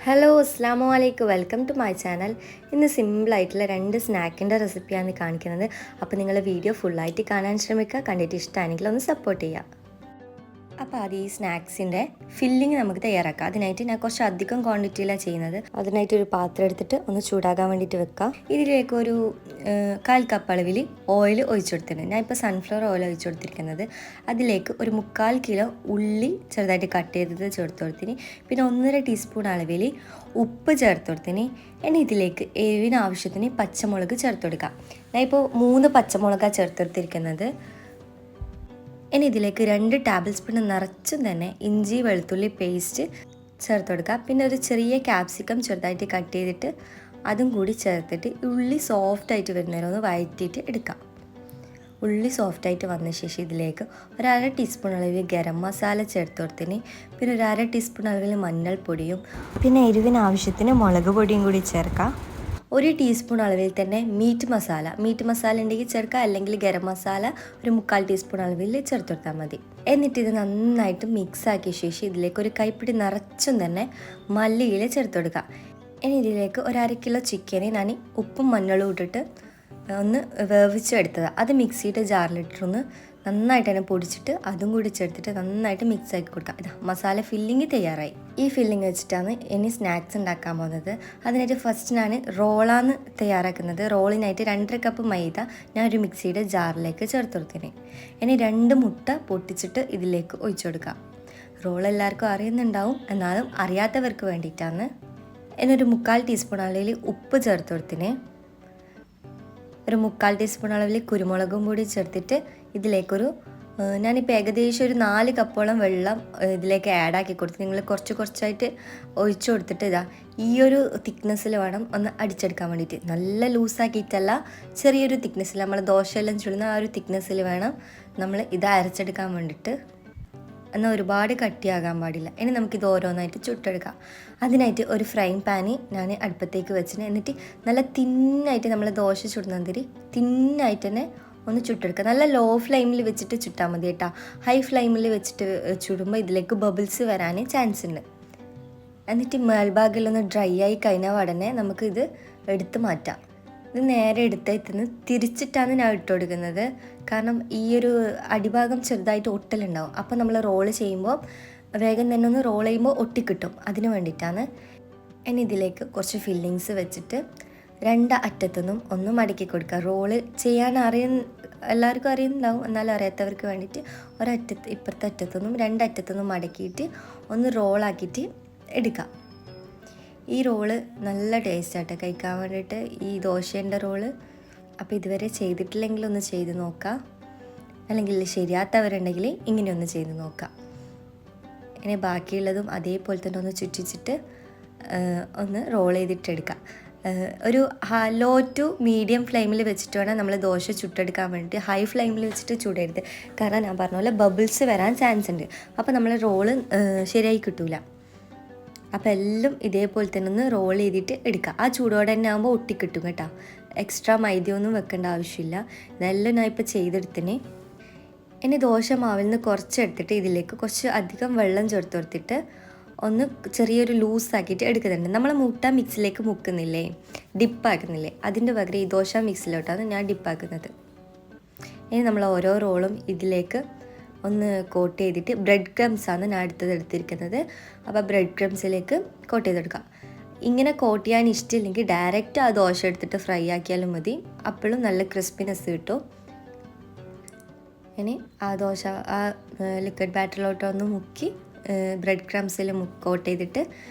Hello അസ്സാം വലൈക്കും welcome to my channel. ഇന്ന് സിമ്പിളായിട്ടുള്ള 2 സ്നാക്കിൻ്റെ റെസിപ്പിയാണ് കാണിക്കുന്നത്. അപ്പോൾ നിങ്ങൾ വീഡിയോ ഫുള്ളായിട്ട് കാണാൻ ശ്രമിക്കുക. കണ്ടിട്ട് ഇഷ്ടമാണെങ്കിൽ ഒന്ന് സപ്പോർട്ട് ചെയ്യുക. അപ്പോൾ അത് ഈ സ്നാക്സിൻ്റെ ഫില്ലിങ് നമുക്ക് തയ്യാറാക്കാം. അതിനായിട്ട് ഞാൻ കുറച്ച് അധികം ക്വാണ്ടിറ്റിയിലാണ് ചെയ്യുന്നത്. അതിനായിട്ട് ഒരു പാത്രം എടുത്തിട്ട് ഒന്ന് ചൂടാകാൻ വേണ്ടിയിട്ട് വെക്കാം. ഇതിലേക്ക് ഒരു 1/4 കപ്പ് അളവിൽ ഓയിൽ ഒഴിച്ചു കൊടുത്തിട്ടുണ്ട്. ഞാൻ ഇപ്പോൾ സൺഫ്ലവർ ഓയിൽ ഒഴിച്ചു കൊടുത്തിരിക്കുന്നത്. അതിലേക്ക് ഒരു 3/4 കിലോ ഉള്ളി ചെറുതായിട്ട് കട്ട് ചെയ്തത് ചേർത്ത് കൊടുത്തിന്. പിന്നെ 1.5 ടീസ്പൂൺ അളവിൽ ഉപ്പ് ചേർത്ത് കൊടുത്തിന്. ഇനി ഇതിലേക്ക് എരിവിന് ആവശ്യത്തിന് പച്ചമുളക് ചേർത്ത് കൊടുക്കാം. ഞാൻ ഇപ്പോൾ 3 പച്ചമുളകാണ് ചേർത്തെടുത്തിരിക്കുന്നത്. ഇനി ഇതിലേക്ക് 2 ടേബിൾ സ്പൂൺ നിറച്ചും തന്നെ ഇഞ്ചി വെളുത്തുള്ളി പേസ്റ്റ് ചേർത്ത് കൊടുക്കുക. പിന്നെ ഒരു ചെറിയ ക്യാപ്സിക്കം ചെറുതായിട്ട് കട്ട് ചെയ്തിട്ട് അതും കൂടി ചേർത്തിട്ട് ഉള്ളി സോഫ്റ്റായിട്ട് വരുന്നേരം ഒന്ന് വഴറ്റിയിട്ട് എടുക്കാം. ഉള്ളി സോഫ്റ്റായിട്ട് വന്ന ശേഷം ഇതിലേക്ക് 1/2 ടീസ്പൂൺ അളവിൽ ഗരം മസാല ചേർത്ത് കൊടുത്തിന്. പിന്നെ 1/2 ടീസ്പൂൺ അളവിൽ മഞ്ഞൾപ്പൊടിയും പിന്നെ എരിവിന് ആവശ്യത്തിന് മുളക് പൊടിയും കൂടി ചേർക്കാം. 1 ടീസ്പൂൺ അളവിൽ തന്നെ മീറ്റ് മസാല ഉണ്ടെങ്കിൽ ചേർക്കുക, അല്ലെങ്കിൽ ഗരം മസാല ഒരു 3/4 ടീസ്പൂൺ അളവിൽ ചേർത്ത് കൊടുത്താൽ മതി. എന്നിട്ട് ഇത് നന്നായിട്ട് മിക്സ് ആക്കിയ ശേഷം ഇതിലേക്ക് ഒരു കൈപ്പിടി നിറച്ചും തന്നെ മല്ലിയില ചേർത്ത് കൊടുക്കുക. ഇനി ഇതിലേക്ക് 1/2 കിലോ ചിക്കനെ ഞാൻ ഉപ്പും മഞ്ഞളും ഇട്ടിട്ട് ഒന്ന് വേവിച്ചെടുത്തതാണ്. അത് മിക്സിയുടെ ജാറിലിട്ടൊന്ന് നന്നായിട്ട് തന്നെ പൊടിച്ചിട്ട് അതും കൂടി ചേർത്തിട്ട് നന്നായിട്ട് മിക്സ് ആക്കി കൊടുക്കാം. ഇതാ മസാല ഫില്ലിങ് തയ്യാറായി. ഈ ഫില്ലിങ് വെച്ചിട്ടാണ് ഇനി സ്നാക്സ് ഉണ്ടാക്കാൻ പോകുന്നത്. അതിനായിട്ട് ഫസ്റ്റ് ഞാൻ റോളാണ് തയ്യാറാക്കുന്നത്. റോളിനായിട്ട് 2.5 കപ്പ് മൈദ ഞാൻ ഒരു മിക്സിയുടെ ജാറിലേക്ക് ചേർത്ത് കൊടുത്തിന്. ഇനി 2 മുട്ട പൊട്ടിച്ചിട്ട് ഇതിലേക്ക് ഒഴിച്ചു കൊടുക്കാം. റോൾ എല്ലാവർക്കും അറിയുന്നുണ്ടാവും, എന്നാലും അറിയാത്തവർക്ക് വേണ്ടിയിട്ടാണ്. ഇനി ഒരു 3/4 ടീസ്പൂൺ അളവിൽ ഉപ്പ് ചേർത്ത് കൊടുത്തിന്. ഒരു 3/4 ടീസ്പൂൺ അളവിൽ കുരുമുളകും കൂടി ചേർത്തിട്ട് ഇതിലേക്കൊരു ഞാനിപ്പോൾ ഏകദേശം ഒരു 4 കപ്പോളം വെള്ളം ഇതിലേക്ക് ആഡാക്കി കൊടുത്തു. നിങ്ങൾ കുറച്ചായിട്ട് ഒഴിച്ചു കൊടുത്തിട്ട് ഇതാ ഈ ഒരു തിക്നെസ്സിൽ വേണം ഒന്ന് അടിച്ചെടുക്കാൻ വേണ്ടിയിട്ട്. നല്ല ലൂസാക്കിയിട്ടല്ല, ചെറിയൊരു തിക്നെസ്സിൽ നമ്മൾ ദോശയെല്ലാം ചുടുന്ന ആ ഒരു തിക്നെസ്സിൽ വേണം നമ്മൾ ഇത് അരച്ചെടുക്കാൻ വേണ്ടിയിട്ട്. എന്നാൽ ഒരുപാട് കട്ടിയാകാൻ പാടില്ല. ഇനി നമുക്കിത് ഓരോന്നായിട്ട് ചുട്ടെടുക്കാം. അതിനായിട്ട് ഒരു ഫ്രൈങ് പാന് ഞാൻ അടുപ്പത്തേക്ക് വെച്ചിട്ട് എന്നിട്ട് നല്ല തിന്നായിട്ട് നമ്മൾ ദോശ ചുടുന്നതിരി തിന്നായിട്ട് തന്നെ ഒന്ന് ചുട്ടെടുക്കുക. നല്ല ലോ ഫ്ലെയിമിൽ വെച്ചിട്ട് ചുട്ടാൽ മതി കേട്ടോ. ഹൈ ഫ്ലെയിമിൽ വെച്ചിട്ട് ചുടുമ്പോൾ ഇതിലേക്ക് ബബിൾസ് വരാൻ ചാൻസ് ഉണ്ട്. എന്നിട്ട് മേൽഭാഗത്തിലൊന്ന് ഡ്രൈ ആയി കഴിഞ്ഞാൽ ഉടനെ നമുക്കിത് എടുത്ത് മാറ്റാം. ഇത് നേരെ എടുത്തെത്തുന്നത് തിരിച്ചിട്ടാണ് ഞാൻ ഇട്ട് കൊടുക്കുന്നത്. കാരണം ഈ ഒരു അടിഭാഗം ചെറുതായിട്ട് ഒട്ടലുണ്ടാവും. അപ്പോൾ നമ്മൾ റോള് ചെയ്യുമ്പോൾ വേഗം തന്നെ ഒന്ന് റോൾ ചെയ്യുമ്പോൾ ഒട്ടിക്കിട്ടും, അതിന് വേണ്ടിയിട്ടാണ്. ഇനി ഇതിലേക്ക് കുറച്ച് ഫില്ലിങ്സ് വെച്ചിട്ട് 2 അറ്റത്തുനിന്നും ഒന്ന് മടക്കി കൊടുക്കുക. റോള് ചെയ്യാൻ എല്ലാവർക്കും അറിയുന്നുണ്ടാവും, എന്നാലും അറിയാത്തവർക്ക് വേണ്ടിയിട്ട് ഇപ്പുറത്തെ അറ്റത്തുനിന്നും 2 അറ്റത്തുനിന്നും മടക്കിയിട്ട് ഒന്ന് റോളാക്കിയിട്ട് എടുക്കാം. ഈ റോള് നല്ല ടേസ്റ്റായിട്ട് കഴിക്കാൻ വേണ്ടിയിട്ട്, ഈ ദോശേൻ്റെ റോള്. അപ്പോൾ ഇതുവരെ ചെയ്തിട്ടില്ലെങ്കിൽ ഒന്ന് ചെയ്ത് നോക്കാം, അല്ലെങ്കിൽ ശരിയാത്തവരുണ്ടെങ്കിൽ ഇങ്ങനെ ഒന്ന് ചെയ്ത് നോക്കാം. ഇനി ബാക്കിയുള്ളതും അതേപോലെ തന്നെ ഒന്ന് ചുറ്റിച്ചിട്ട് ഒന്ന് റോൾ ചെയ്തിട്ടെടുക്കാം. ഒരു ലോ ടു മീഡിയം ഫ്ലെയിമിൽ വെച്ചിട്ട് വേണം നമ്മൾ ദോശ ചുട്ടെടുക്കാൻ വേണ്ടിയിട്ട്. ഹൈ ഫ്ലെയിമിൽ വെച്ചിട്ട് ചുടരുത്, കാരണം ഞാൻ പറഞ്ഞ പോലെ ബബിൾസ് വരാൻ ചാൻസ് ഉണ്ട്. അപ്പോൾ നമ്മൾ റോള് ശരിയായി കിട്ടൂല. അപ്പോൾ എല്ലാം ഇതേപോലെ തന്നെ ഒന്ന് റോൾ ചെയ്തിട്ട് എടുക്കുക. ആ ചൂടോടെ തന്നെ ആകുമ്പോൾ ഒട്ടിക്കിട്ടും കേട്ടോ. എക്സ്ട്രാ മൈദയൊന്നും വെക്കേണ്ട ആവശ്യമില്ല. ഇതെല്ലാം ഞാൻ ഇപ്പോൾ ചെയ്തെടുത്തിന്. ഇനി ദോശ മാവിൽ നിന്ന് കുറച്ചെടുത്തിട്ട് ഇതിലേക്ക് കുറച്ച് അധികം വെള്ളം ചേർത്ത് കൊടുത്തിട്ട് ഒന്ന് ചെറിയൊരു ലൂസാക്കിയിട്ട് എടുക്കുന്നുണ്ട്. നമ്മൾ മുട്ട മിക്സിലേക്ക് മുക്കുന്നില്ലേ, ഡിപ്പാക്കുന്നില്ലേ, അതിൻ്റെ പകരം ഈ ദോശ മിക്സിലോട്ടാണ് ഞാൻ ഡിപ്പാക്കുന്നത്. ഇനി നമ്മൾ ഓരോ റോളും ഇതിലേക്ക് ഒന്ന് കോട്ട് ചെയ്തിട്ട് ബ്രെഡ് ക്രംസാണ് ഞാൻ എടുത്തിരിക്കുന്നത്. അപ്പോൾ ബ്രെഡ് ക്രംസിലേക്ക് കോട്ട് ചെയ്തെടുക്കാം. ഇങ്ങനെ കോട്ട് ചെയ്യാൻ ഇഷ്ടമില്ലെങ്കിൽ ഡയറക്റ്റ് ആ ദോശ എടുത്തിട്ട് ഫ്രൈ ആക്കിയാലും മതി, അപ്പോഴും നല്ല ക്രിസ്പിനെസ് കിട്ടും. ഇനി ആ ദോശ ആ ലിക്വിഡ് ബാറ്ററിലോട്ടൊന്ന് മുക്കി ബ്രെഡ് ക്രംസിൽ കോട്ട് ചെയ്തിട്ട്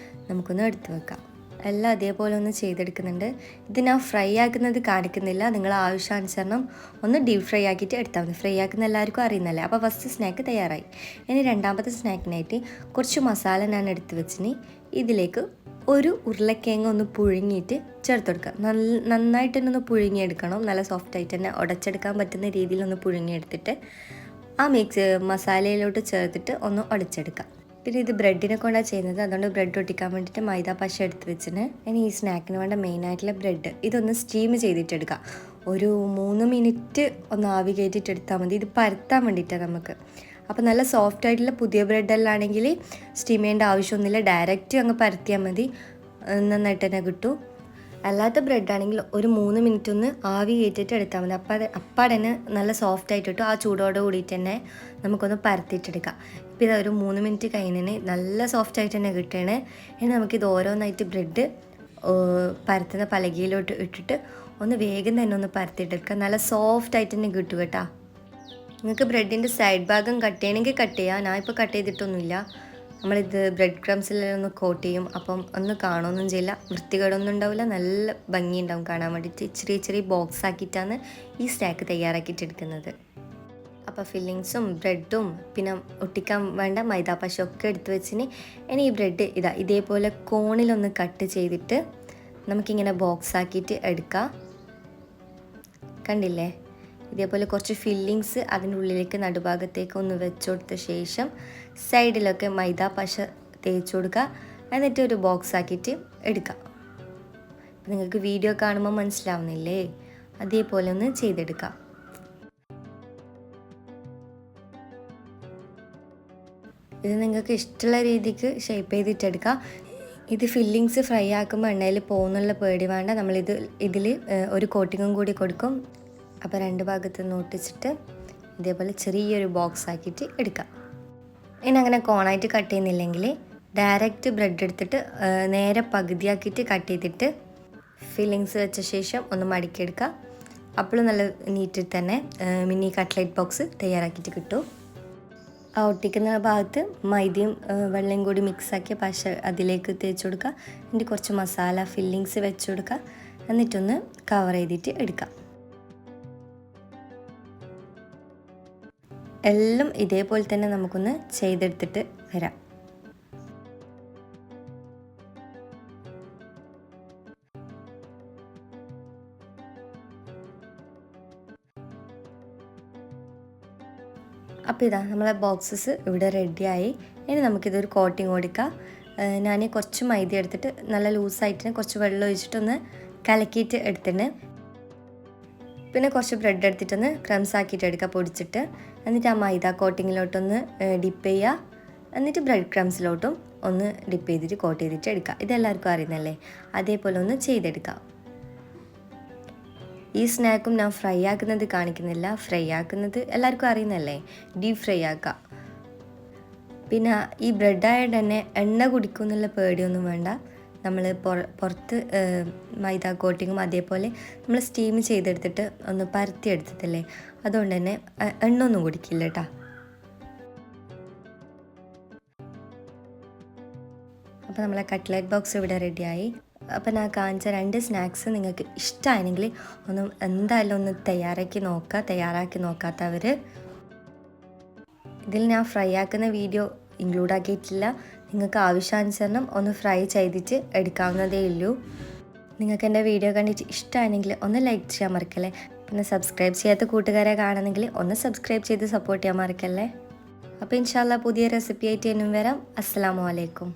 നമുക്കൊന്ന് എടുത്ത് വെക്കാം. എല്ലാം അതേപോലെ ഒന്ന് ചെയ്തെടുക്കുന്നുണ്ട്. ഇത് ഞാൻ ഫ്രൈ ആക്കുന്നത് കാണിക്കുന്നില്ല, നിങ്ങൾ ആവശ്യാനുസരണം ഒന്ന് ഡീപ് ഫ്രൈ ആക്കിയിട്ട് എടുത്താൽ മതി. ഫ്രൈ ആക്കുന്ന എല്ലാവർക്കും അറിയുന്നല്ലേ. അപ്പോൾ ഫസ്റ്റ് സ്നാക്ക് തയ്യാറായി. ഇനി രണ്ടാമത്തെ സ്നാക്കിനായിട്ട് കുറച്ച് മസാല ഞാൻ എടുത്ത് വെച്ചിന്. ഇതിലേക്ക് ഒരു ഉരുളക്കിഴങ്ങ് ഒന്ന് പുഴുങ്ങിയിട്ട് ചേർത്ത് കൊടുക്കുക. നന്നായിട്ട് തന്നെ ഒന്ന് പുഴുങ്ങിയെടുക്കണം. നല്ല സോഫ്റ്റായിട്ട് തന്നെ ഉടച്ചെടുക്കാൻ പറ്റുന്ന രീതിയിലൊന്ന് പുഴുങ്ങിയെടുത്തിട്ട് ആ മസാലയിലോട്ട് ചേർത്തിട്ട് ഒന്ന് ഉടച്ചെടുക്കാം. പിന്നെ ഇത് ബ്രെഡിനെ കൊണ്ടാണ് ചെയ്യുന്നത്, അതുകൊണ്ട് ബ്രെഡ് ഒട്ടിക്കാൻ വേണ്ടിയിട്ട് മൈദ പശ എടുത്ത് വെച്ചിന്. ഇനി ഈ സ്നാക്കിന് വേണ്ട മെയിനായിട്ടുള്ള ബ്രെഡ് ഇതൊന്ന് സ്റ്റീം ചെയ്തിട്ടെടുക്കാം. ഒരു 3 മിനിറ്റ് ഒന്ന് ആവി കയറ്റിയിട്ടെടുത്താൽ മതി. ഇത് പരത്താൻ വേണ്ടിയിട്ടാണ് നമുക്ക്. അപ്പോൾ നല്ല സോഫ്റ്റ് ആയിട്ടുള്ള പുതിയ ബ്രെഡെല്ലാം ആണെങ്കിൽ സ്റ്റീം ചെയ്യേണ്ട ആവശ്യമൊന്നുമില്ല, ഡയറക്റ്റ് അങ്ങ് പരത്തിയാൽ മതി. നന്നായിട്ട് തന്നെ കിട്ടും. അല്ലാത്ത ബ്രെഡാണെങ്കിൽ ഒരു 3 മിനിറ്റ് ഒന്ന് ആവി കയറ്റിയിട്ട് എടുത്താൽ മതി. അപ്പാടെ തന്നെ നല്ല സോഫ്റ്റ് ആയിട്ട് കിട്ടും. ആ ചൂടോട് കൂടിയിട്ട് തന്നെ നമുക്കൊന്ന് പരത്തിയിട്ടെടുക്കാം. ഇപ്പോൾ ഇത് ഒരു 3 മിനിറ്റ് കഴിഞ്ഞതിന് നല്ല സോഫ്റ്റ് ആയിട്ട് തന്നെ കിട്ടണേ. ഇനി നമുക്കിത് ഓരോന്നായിട്ട് ബ്രെഡ് പരത്തുന്ന പലകയിലോട്ട് ഇട്ടിട്ട് ഒന്ന് വേഗം തന്നെ ഒന്ന് പരത്തിയിട്ടെടുക്കുക. നല്ല സോഫ്റ്റ് ആയിട്ട് തന്നെ കിട്ടും കേട്ടോ. നിങ്ങൾക്ക് ബ്രെഡിൻ്റെ സൈഡ് ഭാഗം കട്ട് ചെയ്യണമെങ്കിൽ കട്ട് ചെയ്യാം. ഞാൻ ഇപ്പോൾ കട്ട് ചെയ്തിട്ടൊന്നുമില്ല. നമ്മളിത് ബ്രെഡ് ക്രംസിലൊന്ന് കോട്ട് ചെയ്യും. അപ്പം ഒന്ന് കാണുമൊന്നും ചെയ്യില്ല, വൃത്തികേടൊന്നും ഉണ്ടാവില്ല, നല്ല ഭംഗിയുണ്ടാവും കാണാൻ വേണ്ടിയിട്ട്. ചെറിയ ചെറിയ ബോക്സ് ആക്കിയിട്ടാണ് ഈ സ്നാക്ക് തയ്യാറാക്കിയിട്ടെടുക്കുന്നത്. അപ്പോൾ ഫില്ലിങ്സും ബ്രെഡും പിന്നെ ഒട്ടിക്കാൻ വേണ്ട മൈദാപ്പശമൊക്കെ എടുത്ത് വെച്ചിന്. ഇനി ഈ ബ്രെഡ് ഇതേപോലെ കോണിലൊന്ന് കട്ട് ചെയ്തിട്ട് നമുക്കിങ്ങനെ ബോക്സ് ആക്കിയിട്ട് എടുക്കാം. കണ്ടില്ലേ? ഇതേപോലെ കുറച്ച് ഫില്ലിങ്സ് അതിൻ്റെ ഉള്ളിലേക്ക് നടുഭാഗത്തേക്ക് ഒന്ന് വെച്ച് കൊടുത്ത ശേഷം സൈഡിലൊക്കെ മൈദ പശ തേച്ച് കൊടുക്കുക. എന്നിട്ട് ഒരു ബോക്സ് ആക്കിയിട്ട് എടുക്കുക. അപ്പം നിങ്ങൾക്ക് വീഡിയോ കാണുമ്പോൾ മനസ്സിലാവുന്നില്ലേ? അതേപോലെ ഒന്ന് ചെയ്തെടുക്കാം. ഇത് നിങ്ങൾക്ക് ഇഷ്ടമുള്ള രീതിക്ക് ഷേപ്പ് ചെയ്തിട്ടെടുക്കാം. ഇത് ഫില്ലിങ്സ് ഫ്രൈ ആക്കുമ്പോൾ എണ്ണയിൽ പോകുന്നുള്ള പേടി വേണ്ട. ഇതിൽ ഒരു കോട്ടിങ്ങും കൂടി കൊടുക്കും. അപ്പോൾ 2 ഭാഗത്ത് നിന്ന് ഒട്ടിച്ചിട്ട് ഇതേപോലെ ചെറിയൊരു ബോക്സ് ആക്കിയിട്ട് എടുക്കാം. ഇനി അങ്ങനെ കോണായിട്ട് കട്ട് ചെയ്യുന്നില്ലെങ്കിൽ ഡയറക്റ്റ് ബ്രെഡ് എടുത്തിട്ട് നേരെ പകുതിയാക്കിയിട്ട് കട്ട് ചെയ്തിട്ട് ഫില്ലിങ്സ് വെച്ച ശേഷം ഒന്ന് മടക്കിയെടുക്കുക. അപ്പോൾ നല്ല നീറ്റിൽ തന്നെ മിനി കട്ട്ലൈറ്റ് ബോക്സ് തയ്യാറാക്കിയിട്ട് കിട്ടും. ആ ഒട്ടിക്കുന്ന ഭാഗത്ത് മൈദയും വെള്ളയും കൂടി മിക്സാക്കിയ പശ അതിലേക്ക് തേച്ച് കൊടുക്കുക. എന്നിട്ട് കുറച്ച് മസാല ഫില്ലിങ്സ് വെച്ച് കൊടുക്കുക. എന്നിട്ടൊന്ന് കവർ ചെയ്തിട്ട് എടുക്കാം. എല്ലാം ഇതേപോലെ തന്നെ നമുക്കൊന്ന് ചെയ്തെടുത്തിട്ട് വരാം. അപ്പോൾ ഇതാ നമ്മളെ ബോക്സസ് ഇവിടെ റെഡിയായി. ഇനി നമുക്കിതൊരു കോട്ടിങ് കൊടുക്കാം. ഞാൻ കുറച്ച് മൈദ എടുത്തിട്ട് നല്ല ലൂസായിട്ട് കുറച്ച് വെള്ളം ഒഴിച്ചിട്ടൊന്ന് കലക്കിയിട്ട് എടുത്തിട്ട് പിന്നെ കുറച്ച് ബ്രെഡ് എടുത്തിട്ടൊന്ന് ക്രംസ് ആക്കിയിട്ട് എടുക്കുക പൊടിച്ചിട്ട്. എന്നിട്ട് ആ മൈദ കോട്ടിങ്ങിലോട്ടൊന്ന് ഡിപ്പ് ചെയ്യുക. എന്നിട്ട് ബ്രെഡ് ക്രംസിലോട്ടും ഒന്ന് ഡിപ്പ് ചെയ്തിട്ട് കോട്ട് ചെയ്തിട്ട് എടുക്കുക. ഇതെല്ലാവർക്കും അറിയുന്നല്ലേ? അതേപോലെ ഒന്ന് ചെയ്തെടുക്കുക. ഈ സ്നാക്കും ഞാൻ ഫ്രൈ ആക്കുന്നത് കാണിക്കുന്നില്ല. ഫ്രൈ ആക്കുന്നത് എല്ലാവർക്കും അറിയുന്നല്ലേ? ഡീപ്പ് ഫ്രൈ ആക്കുക. പിന്നെ ഈ ബ്രെഡായിട്ട് തന്നെ എണ്ണ കുടിക്കും എന്നുള്ള പേടിയൊന്നും വേണ്ട. നമ്മൾ പുറത്ത് മൈദ കോട്ടിങ്ങും അതേപോലെ നമ്മൾ സ്റ്റീം ചെയ്തെടുത്തിട്ട് ഒന്ന് പരത്തിയെടുത്തിട്ടല്ലേ, അതുകൊണ്ട് തന്നെ എണ്ണ ഒന്നും കുടിക്കില്ല കേട്ടോ. അപ്പോൾ നമ്മളെ കട്ട്ലറ്റ് ബോക്സ് ഇവിടെ റെഡിയായി. അപ്പോൾ ഞാൻ കാണിച്ച 2 സ്നാക്സ് നിങ്ങൾക്ക് ഇഷ്ടമായെങ്കിൽ എന്തായാലും ഒന്ന് തയ്യാറാക്കി നോക്കാത്തവർ. ഇതിൽ ഞാൻ ഫ്രൈ ആക്കുന്ന വീഡിയോ ഇൻക്ലൂഡ് ആക്കിയിട്ടില്ല. നിങ്ങൾക്ക് ആവശ്യാനുസരണം ഒന്ന് ഫ്രൈ ചെയ്തിട്ട് എടുക്കാവുന്നതേ ഉള്ളൂ. നിങ്ങൾക്ക് എൻ്റെ വീഡിയോ കണ്ടിട്ട് ഇഷ്ടമാണെങ്കിൽ ഒന്ന് ലൈക്ക് ചെയ്യാൻ മറക്കല്ലേ. പിന്നെ സബ്സ്ക്രൈബ് ചെയ്യാത്ത കൂട്ടുകാരെ കാണുന്നെങ്കിൽ ഒന്ന് സബ്സ്ക്രൈബ് ചെയ്ത് സപ്പോർട്ട് ചെയ്യാൻ മറക്കല്ലേ. അപ്പോൾ ഇൻഷാല്ലാ പുതിയ റെസിപ്പി ആയിട്ട് ഇനിയും വരാം. അസ്സലാമു അലൈക്കും.